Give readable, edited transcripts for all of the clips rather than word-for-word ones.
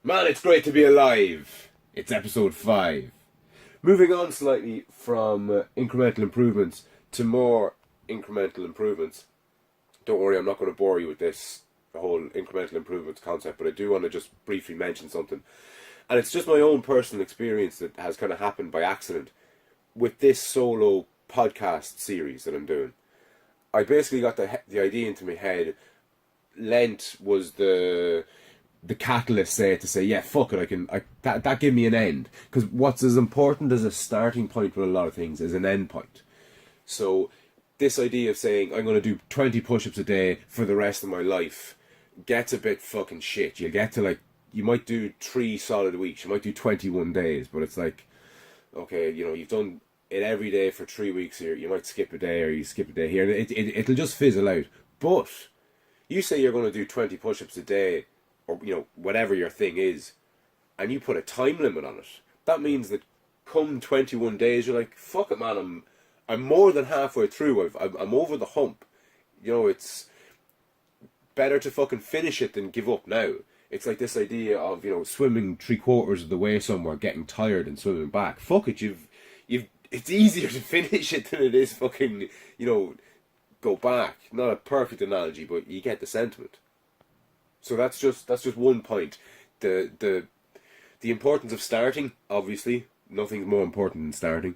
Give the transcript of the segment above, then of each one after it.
Man, it's great to be alive. It's episode 5. Moving on slightly from incremental improvements to more incremental improvements. Don't worry, I'm not going to bore you with this whole incremental improvements concept, but I do want to just briefly mention something. And it's just my own personal experience that has kind of happened by accident with this solo podcast series that I'm doing. I basically got the idea into my head. Lent was the catalyst, to say, yeah, fuck it, that gave me an end. Because what's as important as a starting point with a lot of things is an end point. So this idea of saying I'm going to do 20 push-ups a day for the rest of my life gets a bit fucking shit. You get to you might do 3 solid weeks, you might do 21 days, but it's like, okay, you've done it every day for 3 weeks here, you might skip a day or you skip a day here, and it'll just fizzle out. But you say you're going to do 20 push-ups a day, or whatever your thing is, and you put a time limit on it. That means that come 21 days, you're like, fuck it, man, I'm more than halfway through. I'm over the hump. It's better to fucking finish it than give up now. It's like this idea of swimming 3/4 of the way somewhere, getting tired and swimming back. Fuck it, it's easier to finish it than it is fucking go back. Not a perfect analogy, but you get the sentiment. So that's just one point. The importance of starting, obviously, nothing's more important than starting.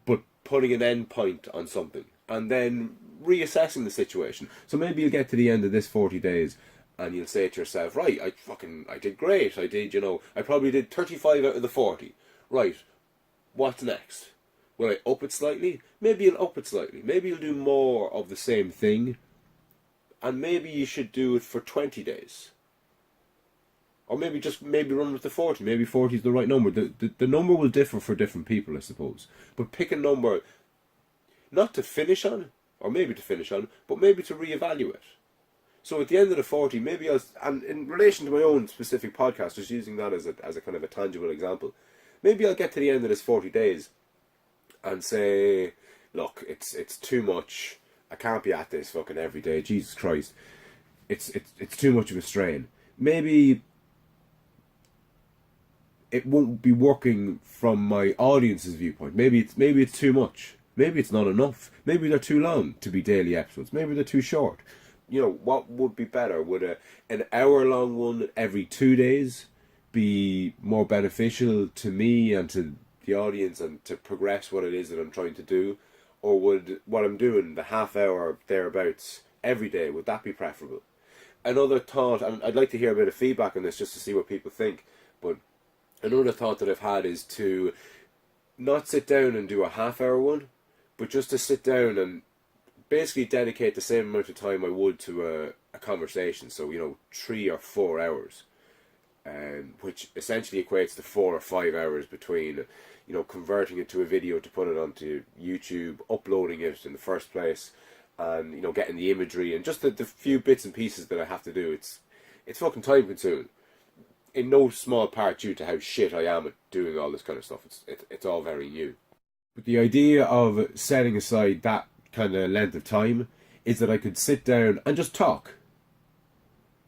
But putting an end point on something and then reassessing the situation. So maybe you'll get to the end of this 40 days and you'll say to yourself, right, I did great. I probably did 35 out of the 40. Right, what's next? Will I up it slightly? Maybe you'll up it slightly. Maybe you'll do more of the same thing. And maybe you should do it for 20 days. Or maybe run with the 40. Maybe 40 is the right number. The number will differ for different people, I suppose. But pick a number, not to finish on, or maybe to finish on, but maybe to reevaluate. So at the end of the 40, maybe and in relation to my own specific podcast, just using that as a kind of a tangible example, maybe I'll get to the end of this 40 days and say, look, it's too much. I can't be at this fucking every day. Jesus Christ, it's too much of a strain. Maybe it won't be working from my audience's viewpoint. Maybe it's too much. Maybe it's not enough. Maybe they're too long to be daily episodes. Maybe they're too short. What would be better? Would an hour-long one every 2 days be more beneficial to me and to the audience and to progress what it is that I'm trying to do? Or would what I'm doing, the half hour thereabouts every day, would that be preferable? Another thought, and I'd like to hear a bit of feedback on this just to see what people think, but another thought that I've had is to not sit down and do a half hour one, but just to sit down and basically dedicate the same amount of time I would to a conversation. So, 3 or 4 hours, which essentially equates to 4 or 5 hours between converting it to a video to put it onto YouTube, uploading it in the first place, and getting the imagery and just the few bits and pieces that I have to do. It's fucking time consuming, in no small part due to how shit I am at doing all this kind of stuff. It's all very new. But the idea of setting aside that kind of length of time is that I could sit down and just talk.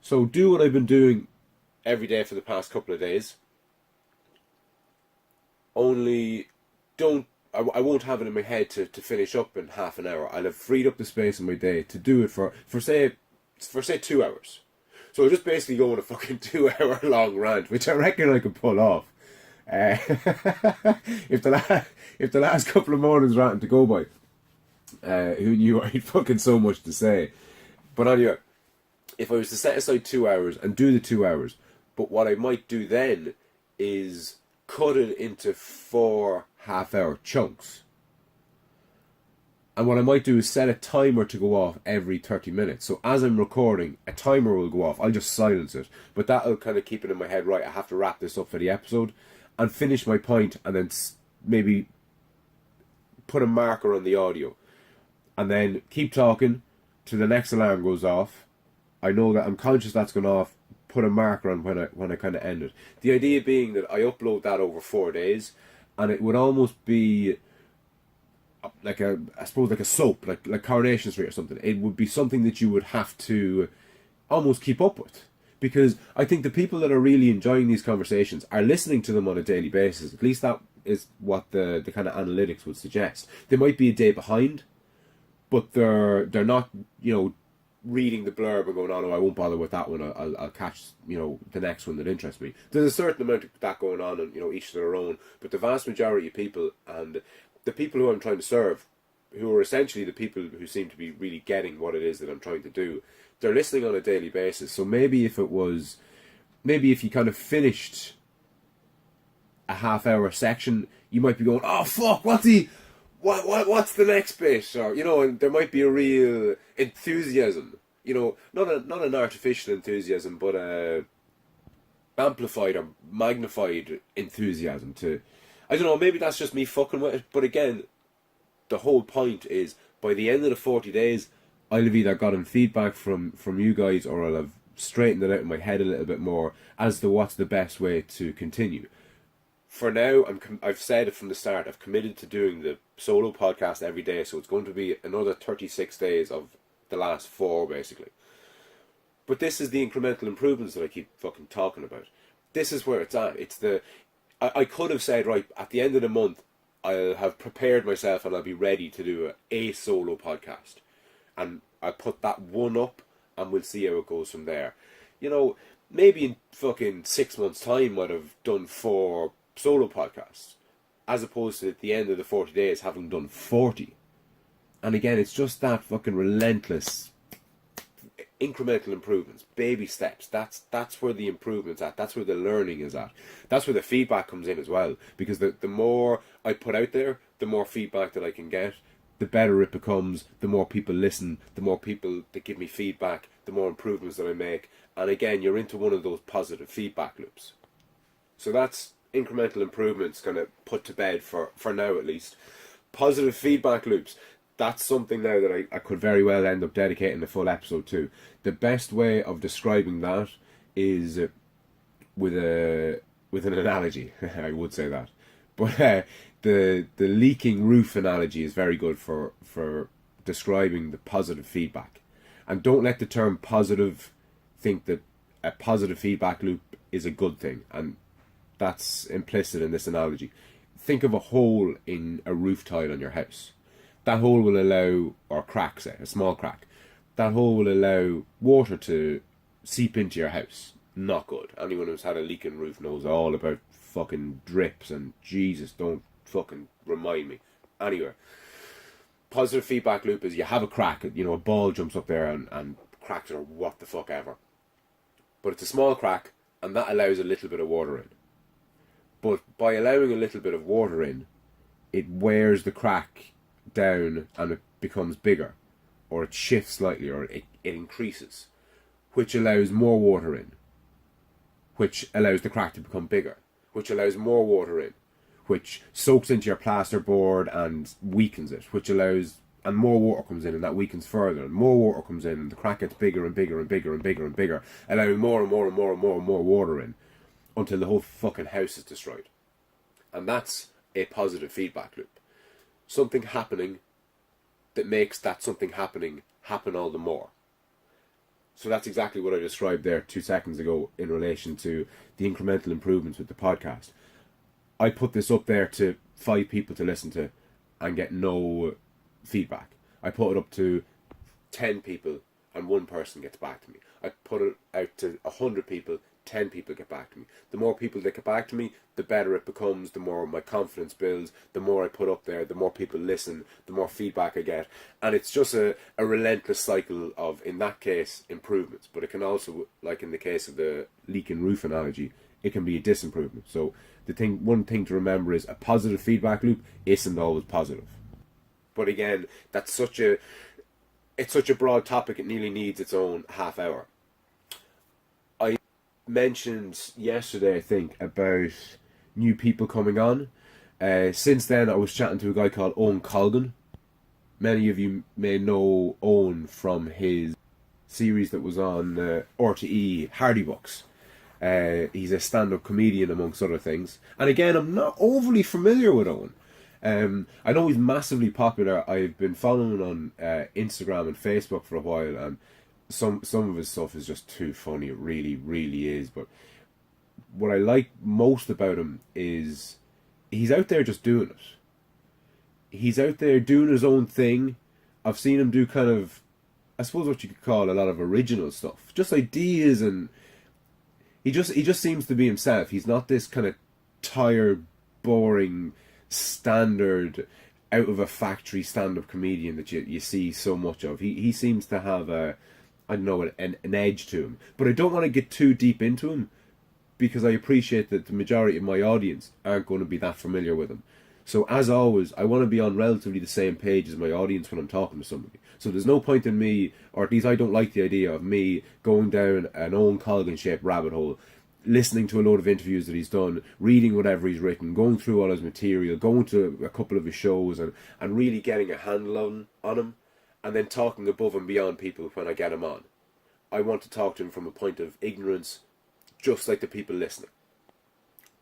So do what I've been doing every day for the past couple of days. Only I won't have it in my head to finish up in half an hour. I'll have freed up the space in my day to do it for say 2 hours. So I'll just basically go on a fucking 2 hour long rant, which I reckon I could pull off. If the last couple of mornings ranting to go by, who knew I had fucking so much to say. But anyway, if I was to set aside 2 hours and do the 2 hours, but what I might do then is cut it into 4 half-hour chunks. And what I might do is set a timer to go off every 30 minutes. So as I'm recording, a timer will go off. I'll just silence it. But that'll kind of keep it in my head, right, I have to wrap this up for the episode and finish my point and then maybe put a marker on the audio. And then keep talking till the next alarm goes off. I know that I'm conscious that's going off. Put a marker on when I kind of end it. The idea being that I upload that over 4 days, and it would almost be like a soap, like Coronation Street or something. It would be something that you would have to almost keep up with, Because I think the people that are really enjoying these conversations are listening to them on a daily basis. At least that is what the kind of analytics would suggest. They might be a day behind, but they're not, reading the blurb and going, oh no, I won't bother with that one. I'll catch, the next one that interests me. There's a certain amount of that going on, and each to their own. But the vast majority of people, and the people who I'm trying to serve, who are essentially the people who seem to be really getting what it is that I'm trying to do, they're listening on a daily basis. So maybe if you kind of finished a half-hour section, you might be going, oh fuck, what's the next bit? Or and there might be a real enthusiasm. Not an artificial enthusiasm, but a amplified or magnified enthusiasm to. I don't know. Maybe that's just me fucking with it. But again, the whole point is by the end of the 40 days, I'll have either gotten feedback from you guys, or I'll have straightened it out in my head a little bit more as to what's the best way to continue. For now, I've said it from the start, I've committed to doing the solo podcast every day, so it's going to be another 36 days of the last 4, basically. But this is the incremental improvements that I keep fucking talking about. This is where it's at. I could have said, right, at the end of the month, I'll have prepared myself and I'll be ready to do a solo podcast. And I'll put that one up and we'll see how it goes from there. Maybe in fucking 6 months' time I'd have done 4 solo podcasts, as opposed to at the end of the 40 days having done 40. And again, it's just that fucking relentless incremental improvements, baby steps. That's where the improvement's at. That's where the learning is at. That's where the feedback comes in as well. Because the more I put out there, the more feedback that I can get, the better it becomes, the more people listen, the more people that give me feedback, the more improvements that I make. And again, you're into one of those positive feedback loops. So that's incremental improvements kind of put to bed for now, at least. Positive feedback loops. That's something now that I could very well end up dedicating a full episode to. The best way of describing that is with an analogy. I would say that. But the leaking roof analogy is very good for describing the positive feedback. And don't let the term positive think that a positive feedback loop is a good thing. And that's implicit in this analogy. Think of a hole in a roof tile on your house. That hole will allow, or crack, say, a small crack. That hole will allow water to seep into your house. Not good. Anyone who's had a leaking roof knows all about fucking drips, and Jesus, don't fucking remind me. Anyway, positive feedback loop is you have a crack, a ball jumps up there and cracks, or what the fuck ever. But it's a small crack, and that allows a little bit of water in. But by allowing a little bit of water in, it wears the crack down and it becomes bigger, or it shifts slightly, or it increases, which allows more water in, which allows the crack to become bigger, which allows more water in, which soaks into your plasterboard and weakens it, which allows, and more water comes in and that weakens further, and more water comes in and the crack gets bigger and bigger and bigger and bigger and bigger, allowing more and more and more and more and more water in until the whole fucking house is destroyed. And that's a positive feedback loop. Something happening that makes that something happening happen all the more. So that's exactly what I described there 2 seconds ago in relation to the incremental improvements with the podcast. I put this up there to 5 people to listen to and get no feedback. I put it up to 10 people and 1 person gets back to me. I put it out to 100 people, 10 people get back to me. The more people that get back to me, the better it becomes, the more my confidence builds, the more I put up there, the more people listen, the more feedback I get. And it's just a relentless cycle of, in that case, improvements. But it can also, like in the case of the leaking roof analogy, it can be a disimprovement. So one thing to remember is a positive feedback loop isn't always positive. But again, it's such a broad topic, it nearly needs its own half hour. I mentioned yesterday, I think, about new people coming on. Since then, I was chatting to a guy called Owen Colgan. Many of you may know Owen from his series that was on RTE Hardy Bucks. He's a stand-up comedian, amongst other things. And again, I'm not overly familiar with Owen. I know he's massively popular. I've been following on Instagram and Facebook for a while, and some of his stuff is just too funny. It really, really is. But what I like most about him is he's out there just doing it. He's out there doing his own thing. I've seen him do kind of, I suppose what you could call a lot of original stuff, just ideas, and he just seems to be himself. He's not this kind of tired, boring, standard, out of a factory stand-up comedian that you see so much of. He seems to have I don't know, an edge to him. But I don't want to get too deep into him because I appreciate that the majority of my audience aren't going to be that familiar with him. So as always, I want to be on relatively the same page as my audience when I'm talking to somebody. So there's no point in me, or at least I don't like the idea of me going down an Owen Colgan-shaped rabbit hole, listening to a load of interviews that he's done, reading whatever he's written, going through all his material, going to a couple of his shows, and really getting a handle on him, and then talking above and beyond people when I get him on. I want to talk to him from a point of ignorance, just like the people listening.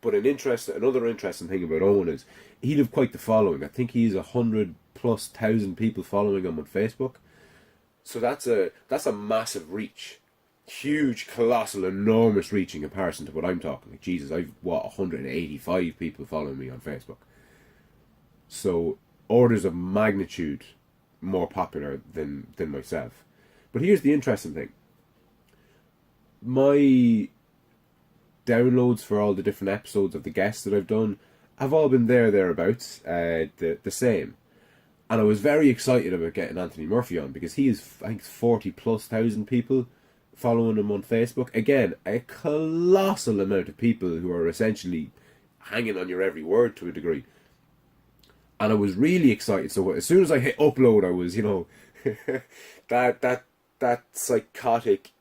But another interesting thing about Owen is he'd have quite the following. I think he's 100,000+ people following him on Facebook. So that's a massive reach. Huge, colossal, enormous reach in comparison to what I'm talking. Like, Jesus, I've 185 people following me on Facebook. So orders of magnitude more popular than myself. But here's the interesting thing. My downloads for all the different episodes of the guests that I've done have all been thereabouts, the same. And I was very excited about getting Anthony Murphy on because he is, I think, 40,000+ people following him on Facebook. Again, a colossal amount of people who are essentially hanging on your every word to a degree. And I was really excited. So as soon as I hit upload, I was, that psychotic,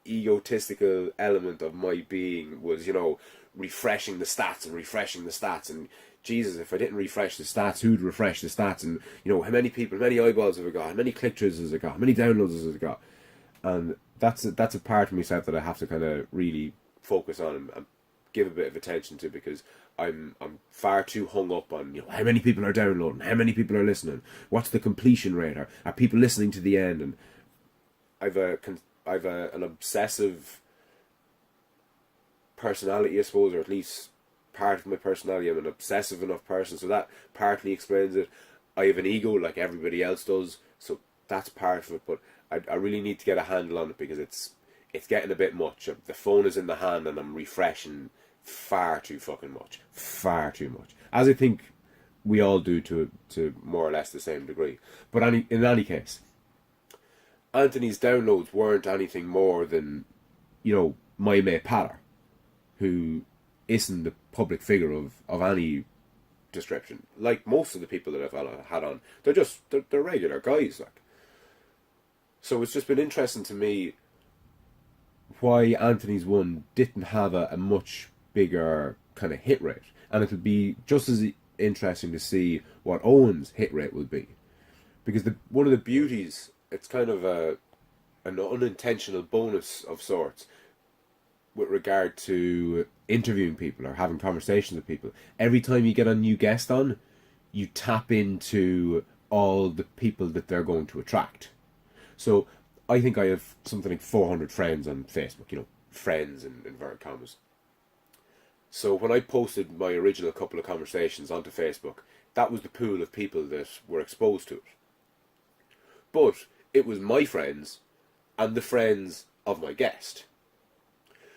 egotistical element of my being was, refreshing the stats. And Jesus, if I didn't refresh the stats, who'd refresh the stats? And, how many people, how many eyeballs have I got? How many click-throughs has I got? How many downloads has I got? And that's a part of myself that I have to kind of really focus on and give a bit of attention to, because I'm far too hung up on how many people are downloading, how many people are listening, what's the completion rate, are people listening to the end? And I've an obsessive personality, I suppose, or at least part of my personality. I'm an obsessive enough person, so that partly explains it. I have an ego like everybody else does, so that's part of it. But I really need to get a handle on it because it's getting a bit much. The phone is in the hand and I'm refreshing far too fucking much. Far too much. As I think we all do to more or less the same degree. But in any case, Anthony's downloads weren't anything more than, my mate Patter, who isn't the public figure of any description. Like most of the people that I've had on, they're regular guys, like. So it's just been interesting to me why Anthony's one didn't have a much bigger kind of hit rate. And it'll be just as interesting to see what Owen's hit rate will be. Because one of the beauties, it's kind of an unintentional bonus of sorts with regard to interviewing people or having conversations with people. Every time you get a new guest on, you tap into all the people that they're going to attract. So I think I have something like 400 friends on Facebook, friends in inverted commas. So when I posted my original couple of conversations onto Facebook, that was the pool of people that were exposed to it. But it was my friends and the friends of my guest.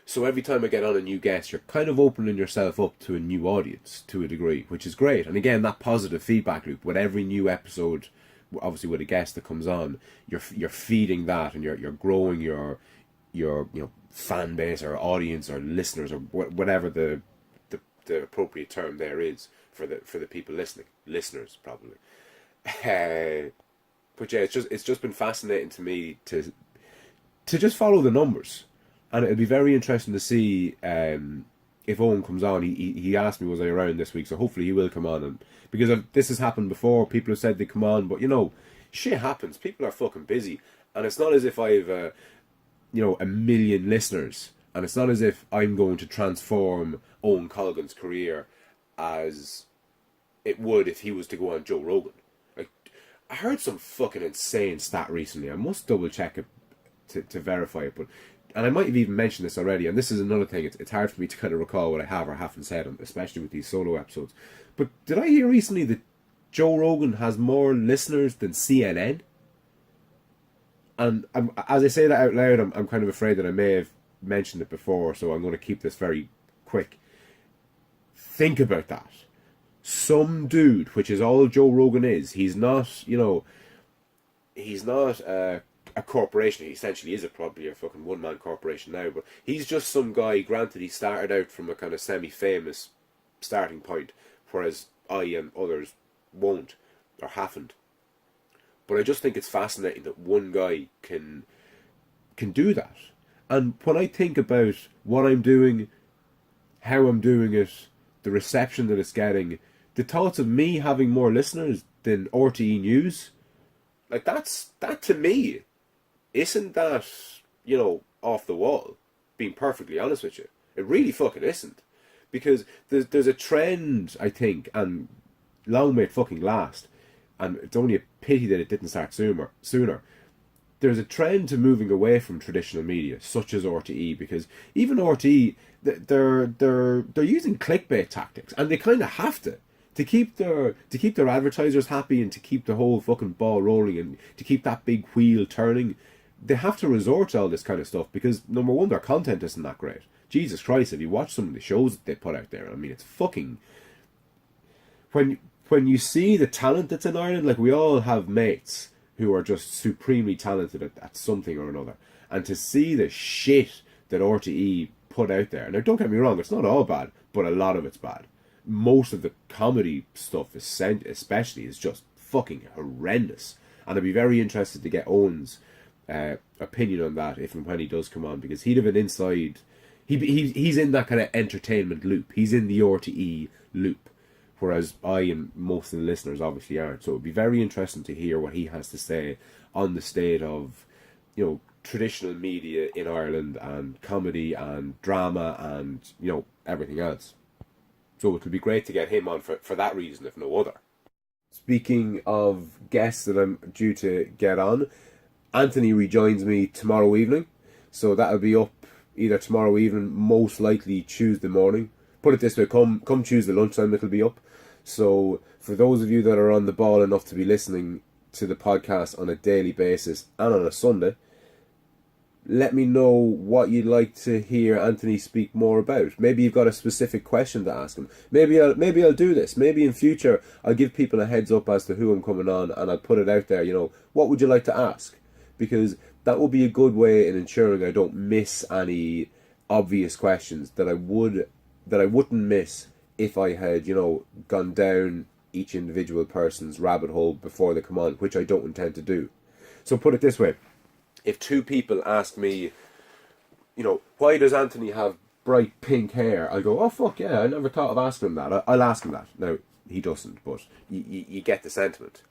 So every time I get on a new guest, you're kind of opening yourself up to a new audience to a degree, which is great. And again, that positive feedback loop with every new episode, obviously with a guest that comes on, you're feeding that, and you're growing your fan base or audience or listeners or whatever the appropriate term there is for the people listeners probably. But yeah, it's just been fascinating to me to just follow the numbers, and it'll be very interesting to see if Owen comes on. He asked me was I around this week, so hopefully he will come on, and because this has happened before, people have said they come on, but shit happens. People are fucking busy, and it's not as if I've a million listeners, and it's not as if I'm going to transform Owen Colgan's career as it would if he was to go on Joe Rogan. Like, I heard some fucking insane stat recently. I must double check it to verify it, but and I might have even mentioned this already, and this is another thing, it's hard for me to kind of recall what I have or haven't said, especially with these solo episodes. But did I hear recently that Joe Rogan has more listeners than CNN? And as I say that out loud, I'm kind of afraid that I may have mentioned it before, so I'm going to keep this very quick. Think about that. Some dude, which is all Joe Rogan is, he's not, he's not a corporation. He essentially is probably a fucking one-man corporation now, but he's just some guy. Granted, he started out from a kind of semi-famous starting point, whereas I and others won't or haven't. But I just think it's fascinating that one guy can do that. And when I think about what I'm doing, how I'm doing it, the reception that it's getting, the thoughts of me having more listeners than RTE News, like that to me, isn't that, off the wall, being perfectly honest with you. It really fucking isn't. Because there's a trend, I think, and long may it fucking last, and it's only a pity that it didn't start sooner. There's a trend to moving away from traditional media, such as RTE, because even RTE, they're using clickbait tactics, and they kind of have to keep their advertisers happy and to keep the whole fucking ball rolling and to keep that big wheel turning. They have to resort to all this kind of stuff because, number one, their content isn't that great. Jesus Christ, if you watch some of the shows that they put out there, I mean, it's fucking... When you see the talent that's in Ireland, like, we all have mates who are just supremely talented at something or another. And to see the shit that RTE put out there... Now, don't get me wrong, it's not all bad, but a lot of it's bad. Most of the comedy stuff, especially, is just fucking horrendous. And I'd be very interested to get Owen's opinion on that if and when he does come on, because he'd have an inside... He's in that kind of entertainment loop. He's in the RTE loop. Whereas I and most of the listeners obviously aren't. So it would be very interesting to hear what he has to say on the state of, traditional media in Ireland and comedy and drama and, everything else. So it would be great to get him on for that reason, if no other. Speaking of guests that I'm due to get on, Anthony rejoins me tomorrow evening. So that'll be up either tomorrow evening, most likely Tuesday morning. Put it this way, come Tuesday lunchtime it'll be up. So for those of you that are on the ball enough to be listening to the podcast on a daily basis and on a Sunday, let me know what you'd like to hear Anthony speak more about. Maybe you've got a specific question to ask him. Maybe I'll do this. Maybe in future I'll give people a heads up as to who I'm coming on, and I'll put it out there, what would you like to ask? Because that will be a good way in ensuring I don't miss any obvious questions that I wouldn't miss if I had, gone down each individual person's rabbit hole before they come on, which I don't intend to do. So put it this way. If two people ask me, why does Anthony have bright pink hair? I'll go, oh, fuck yeah, I never thought of asking him that. I'll ask him that. Now, he doesn't, but you get the sentiment.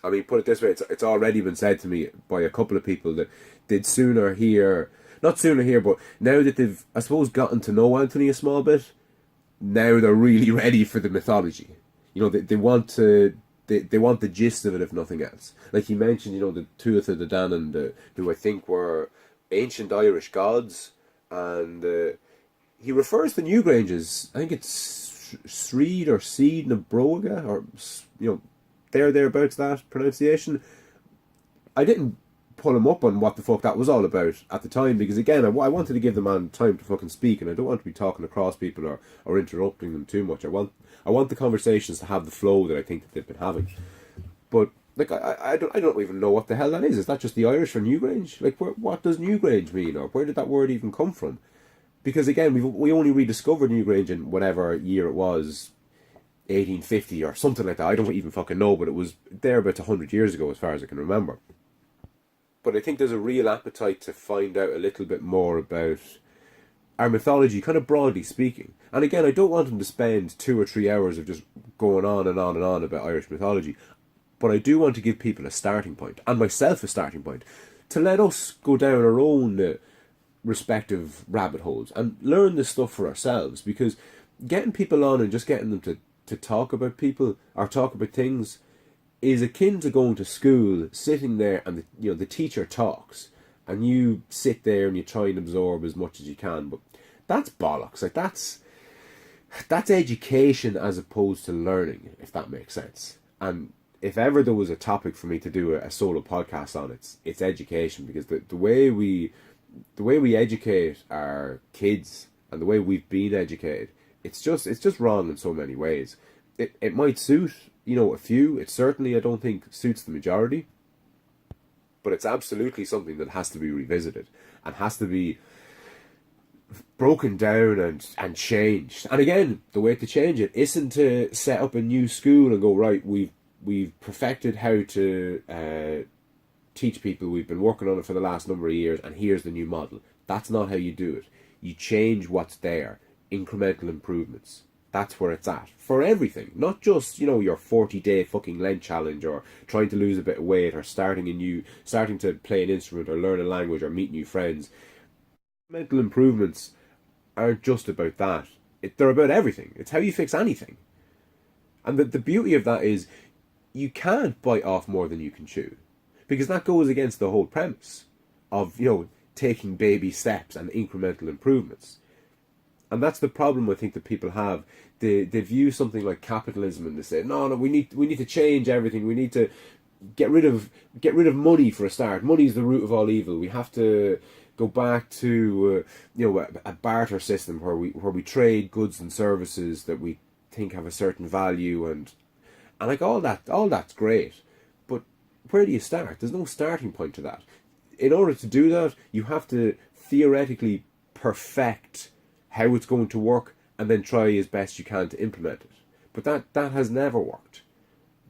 I mean, put it this way, it's already been said to me by a couple of people that they'd not sooner here, but now that they've, I suppose, gotten to know Anthony a small bit, now they're really ready for the mythology. They want to... They want the gist of it, if nothing else. Like he mentioned, the Tuatha De Danann, who I think were ancient Irish gods, and he refers to Newgrange, I think it's Sreed or Seed na Broga, or thereabouts that pronunciation. I didn't pull him up on what the fuck that was all about at the time, because again, I wanted to give the man time to fucking speak, and I don't want to be talking across people or interrupting them too much. I want the conversations to have the flow that I think that they've been having. But like I don't even know what the hell that is. Is that just the Irish for Newgrange? Like what does Newgrange mean, or where did that word even come from? Because again, we only rediscovered Newgrange in whatever year it was, 1850 or something like that. I don't even fucking know, but it was there about 100 years ago as far as I can remember. But I think there's a real appetite to find out a little bit more about our mythology, kind of broadly speaking. And again, I don't want them to spend 2 or 3 hours of just going on and on and on about Irish mythology. But I do want to give people a starting point, and myself a starting point, to let us go down our own respective rabbit holes and learn this stuff for ourselves. Because getting people on and just getting them to talk about people or talk about things is akin to going to school, sitting there, and the teacher talks, and you sit there and you try and absorb as much as you can. But that's bollocks. Like that's education as opposed to learning, if that makes sense. And if ever there was a topic for me to do a solo podcast on, it's education, because the way we educate our kids and the way we've been educated, it's just wrong in so many ways. It might suit, a few. It certainly, I don't think, suits the majority. But it's absolutely something that has to be revisited and has to be broken down and changed. And again, the way to change it isn't to set up a new school and go, right, we've perfected how to teach people, we've been working on it for the last number of years, and here's the new model. That's not how you do it. You change what's there. Incremental improvements. That's where it's at. For everything. Not just, your 40-day fucking Lent challenge, or trying to lose a bit of weight, or starting to play an instrument, or learn a language, or meet new friends. Incremental improvements aren't just about that. They're about everything. It's how you fix anything. And the beauty of that is you can't bite off more than you can chew. Because that goes against the whole premise of, taking baby steps and incremental improvements. And that's the problem I think that people have. They view something like capitalism and they say, no, we need to change everything. We need to get rid of money for a start. Money is the root of all evil. We have to go back to a barter system where we trade goods and services that we think have a certain value, and like all that's great. But where do you start? There's no starting point to that. In order to do that, you have to theoretically perfect how it's going to work and then try as best you can to implement it. But that has never worked,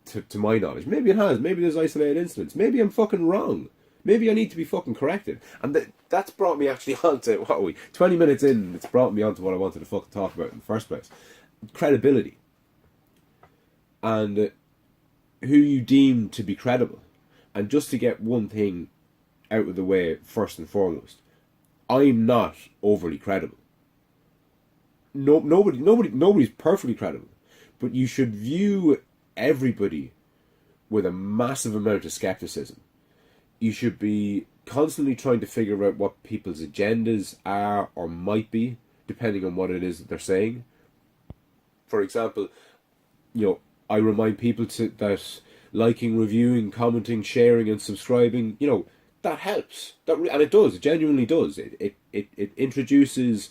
to my knowledge. Maybe it has. Maybe there's isolated incidents. Maybe I'm fucking wrong. Maybe I need to be fucking corrected. And that's brought me actually onto, 20 minutes in, it's brought me onto what I wanted to fucking talk about in the first place. Credibility. And who you deem to be credible. And just to get one thing out of the way first and foremost, I'm not overly credible. Nobody's perfectly credible. But you should view everybody with a massive amount of skepticism. You should be constantly trying to figure out what people's agendas are or might be, depending on what it is that they're saying. For example, I remind people that liking, reviewing, commenting, sharing, and subscribing, that helps. And it does. It genuinely does. It introduces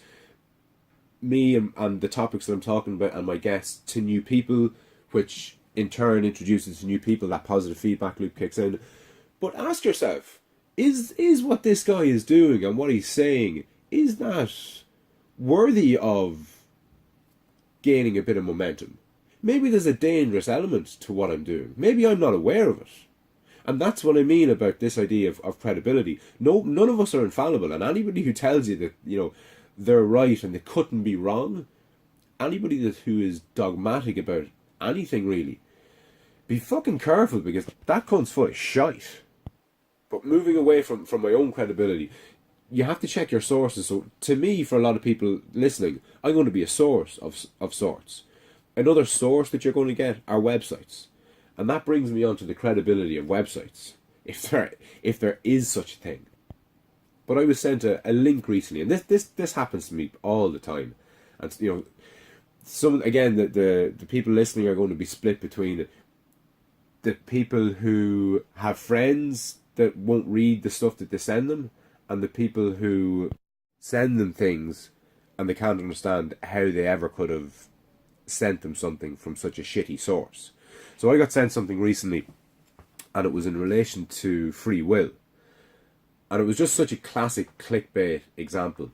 me and the topics that I'm talking about and my guests to new people, which in turn introduces new people. That positive feedback loop kicks in. But ask yourself, is what this guy is doing and what he's saying, is that worthy of gaining a bit of momentum? Maybe there's a dangerous element to what I'm doing. Maybe I'm not aware of it. And that's what I mean about this idea of credibility. None of us are infallible, and anybody who tells you that, they're right and they couldn't be wrong, anybody who is dogmatic about anything really, be fucking careful, because that cunt's full of shite. But moving away from my own credibility, you have to check your sources. So to me, for a lot of people listening, I'm going to be a source of sorts. Another source that you're going to get are websites. And that brings me on to the credibility of websites, if there is such a thing. But I was sent a link recently, and this happens to me all the time. And the people listening are going to be split between the people who have friends that won't read the stuff that they send them, and the people who send them things and they can't understand how they ever could have sent them something from such a shitty source. So I got sent something recently, and it was in relation to free will. And it was just such a classic clickbait example.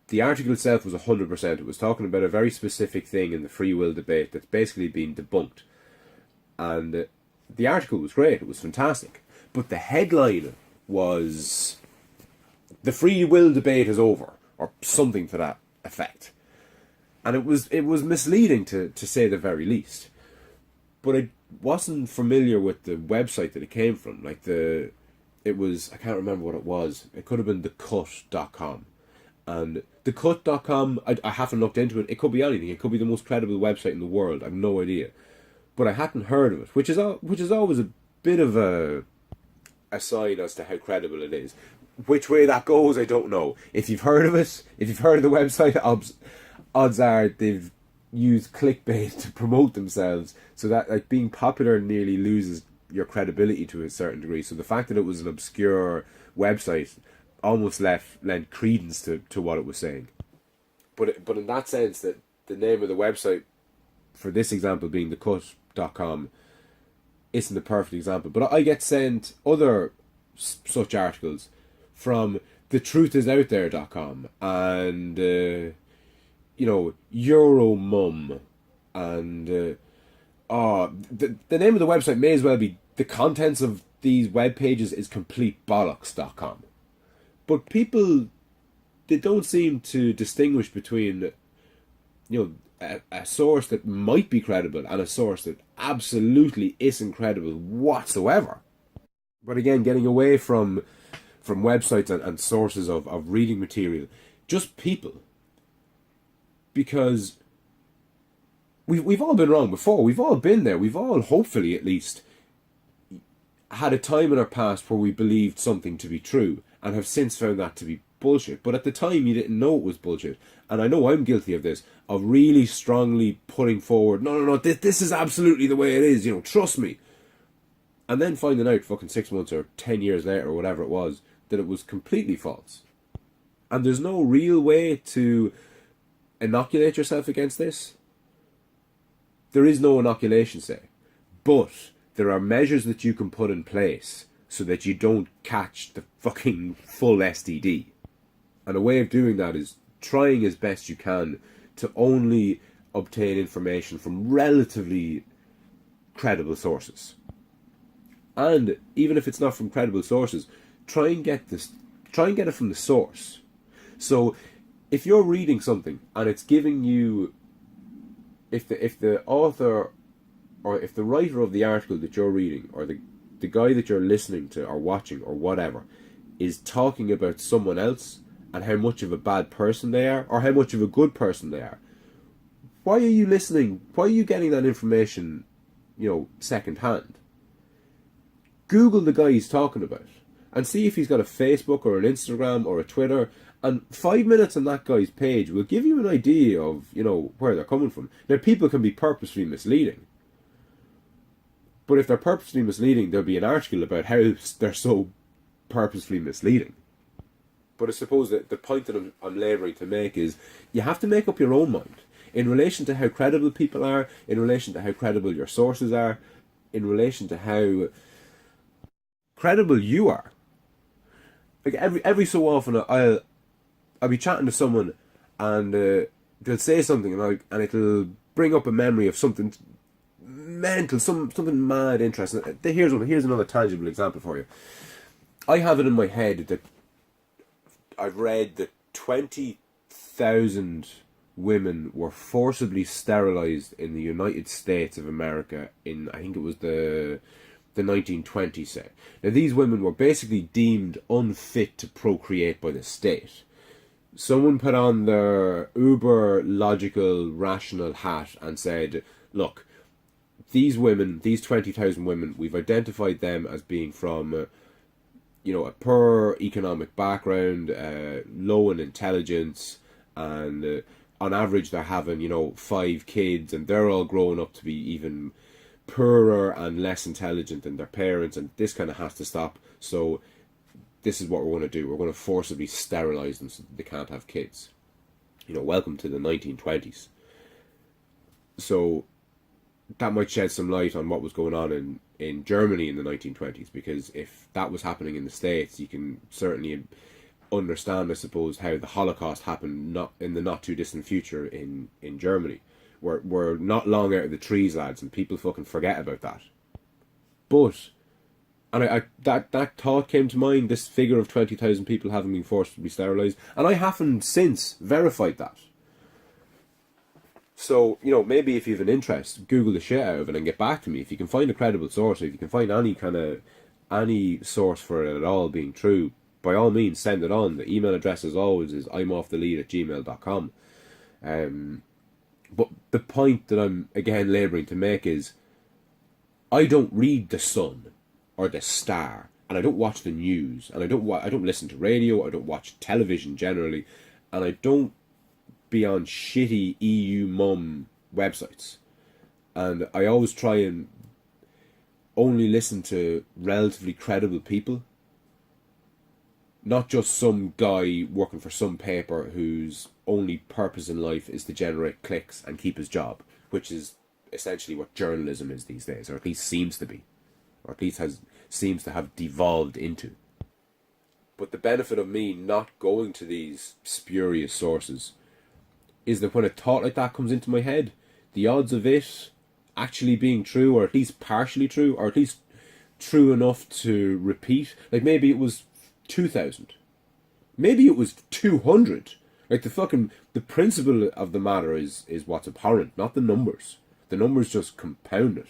The article itself was 100%. It was talking about a very specific thing in the free will debate that's basically been debunked. And the article was great. It was fantastic. But the headline was, "The free will debate is over," or something to that effect. And it was misleading to say the very least. But I wasn't familiar with the website that it came from. I can't remember what it was. It could have been thecut.com. And thecut.com, I haven't looked into it. It could be anything. It could be the most credible website in the world. I have no idea. But I hadn't heard of it, which is always a bit of a a sign as to how credible it is. Which way that goes, I don't know. If you've heard of it, if you've heard of the website, odds are they've used clickbait to promote themselves, so that like being popular nearly loses your credibility to a certain degree. So the fact that it was an obscure website almost lent credence to what it was saying. But in that sense, that the name of the website for this example being thecut.com isn't the perfect example. But I get sent other such articles from thetruthisouthere.com and Euromum and the name of the website may as well be the contents of these web pages is completebollocks.com. But people, they don't seem to distinguish between a source that might be credible and a source that absolutely isn't credible whatsoever. But again, getting away from websites and sources of reading material, just people. Because we've all been wrong before. We've all been there. We've all, hopefully at least, had a time in our past where we believed something to be true and have since found that to be bullshit. But at the time you didn't know it was bullshit. And I know I'm guilty of this, of really strongly putting forward, no, this is absolutely the way it is, trust me. And then finding out fucking 6 months or 10 years later or whatever it was, that it was completely false. And there's no real way to inoculate yourself against this. There is no inoculation, say. But there are measures that you can put in place so that you don't catch the fucking full STD. And a way of doing that is trying as best you can to only obtain information from relatively credible sources. And even if it's not from credible sources, try and get it from the source. So if you're reading something and it's giving you, if the author or if the writer of the article that you're reading or the guy that you're listening to or watching or whatever is talking about someone else and how much of a bad person they are or how much of a good person they are, why are you listening? Why are you getting that information, second hand? Google the guy he's talking about and see if he's got a Facebook or an Instagram or a Twitter, and 5 minutes on that guy's page will give you an idea of, where they're coming from. Now, people can be purposefully misleading. But if they're purposefully misleading, there'll be an article about how they're so purposefully misleading. But I suppose that the point that I'm labouring to make is you have to make up your own mind in relation to how credible people are, in relation to how credible your sources are, in relation to how credible you are. Like every so often I'll be chatting to someone and they'll say something and it'll bring up a memory of something mental, something mad interesting. Here's another tangible example for you. I have it in my head that I've read that 20,000 women were forcibly sterilized in the United States of America in, I think it was the 1920s, say. Now, these women were basically deemed unfit to procreate by the state. Someone put on their uber logical, rational hat and said, look, these women, these 20,000 women, we've identified them as being from, a poor economic background, low in intelligence, and on average they're having, 5 kids, and they're all growing up to be even poorer and less intelligent than their parents, and this kind of has to stop. So this is what we're going to do. We're going to forcibly sterilize them so that they can't have kids. Welcome to the 1920s. So that might shed some light on what was going on in Germany in the 1920s, because if that was happening in the States, you can certainly understand, I suppose, how the Holocaust happened not in the not too distant future in Germany. We're not long out of the trees, lads, and people fucking forget about that. But, and that thought came to mind, this figure of 20,000 people having been forcibly sterilised, and I haven't since verified that. So, maybe if you have an interest, Google the shit out of it and get back to me. If you can find a credible source, or if you can find any source for it at all being true, by all means, send it on. The email address, as always, is imoffthelead@gmail.com. But the point that I'm, again, labouring to make is, I don't read The Sun, or The Star, and I don't watch the news, and I don't listen to radio, I don't watch television generally, and I don't be on shitty EU mum websites. And I always try and only listen to relatively credible people. Not just some guy working for some paper whose only purpose in life is to generate clicks and keep his job, which is essentially what journalism is these days, or at least seems to be, or at least seems to have devolved into. But the benefit of me not going to these spurious sources is that when a thought like that comes into my head, the odds of it actually being true, or at least partially true, or at least true enough to repeat, like maybe it was 2,000, maybe it was 200. Like the principle of the matter is what's abhorrent, not the numbers. The numbers just compound it.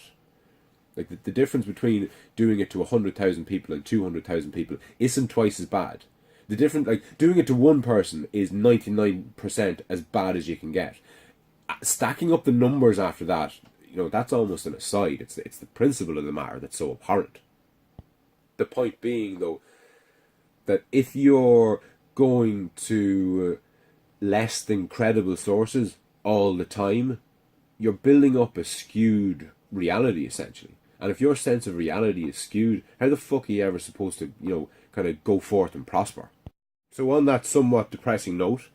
Like the difference between doing it to 100,000 people and 200,000 people isn't twice as bad. The difference, like doing it to one person, is 99% as bad as you can get. Stacking up the numbers after that, that's almost an aside. It's the principle of the matter that's so abhorrent. The point being, though, that if you're going to less than credible sources all the time, you're building up a skewed reality, essentially. And if your sense of reality is skewed, how the fuck are you ever supposed to, kind of go forth and prosper? So on that somewhat depressing note,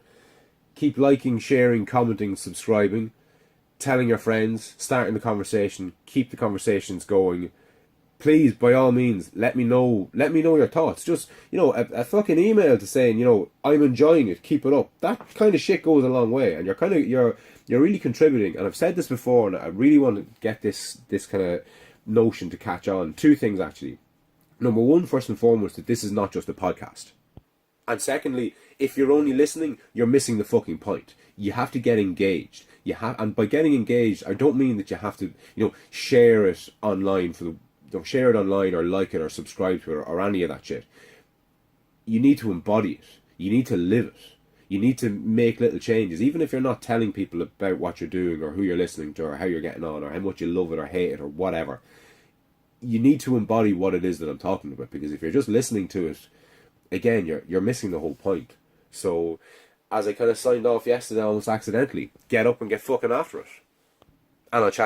keep liking, sharing, commenting, subscribing, telling your friends, starting the conversation, keep the conversations going. Please, by all means, let me know your thoughts. Just, a fucking email to saying, I'm enjoying it, keep it up. That kind of shit goes a long way, and you're really contributing. And I've said this before, and I really want to get this kind of notion to catch on. Two things, actually. Number one, first and foremost, that this is not just a podcast. And secondly, if you're only listening, you're missing the fucking point. You have to get engaged. And by getting engaged, I don't mean that you have to, share it online share it online, or like it, or subscribe to it, or any of that shit. You need to embody it. You need to live it. You need to make little changes, even if you're not telling people about what you're doing, or who you're listening to, or how you're getting on, or how much you love it or hate it, or whatever. You need to embody what it is that I'm talking about, because if you're just listening to it, again, you're missing the whole point. So, as I kind of signed off yesterday almost accidentally, get up and get fucking after it. And I'll chat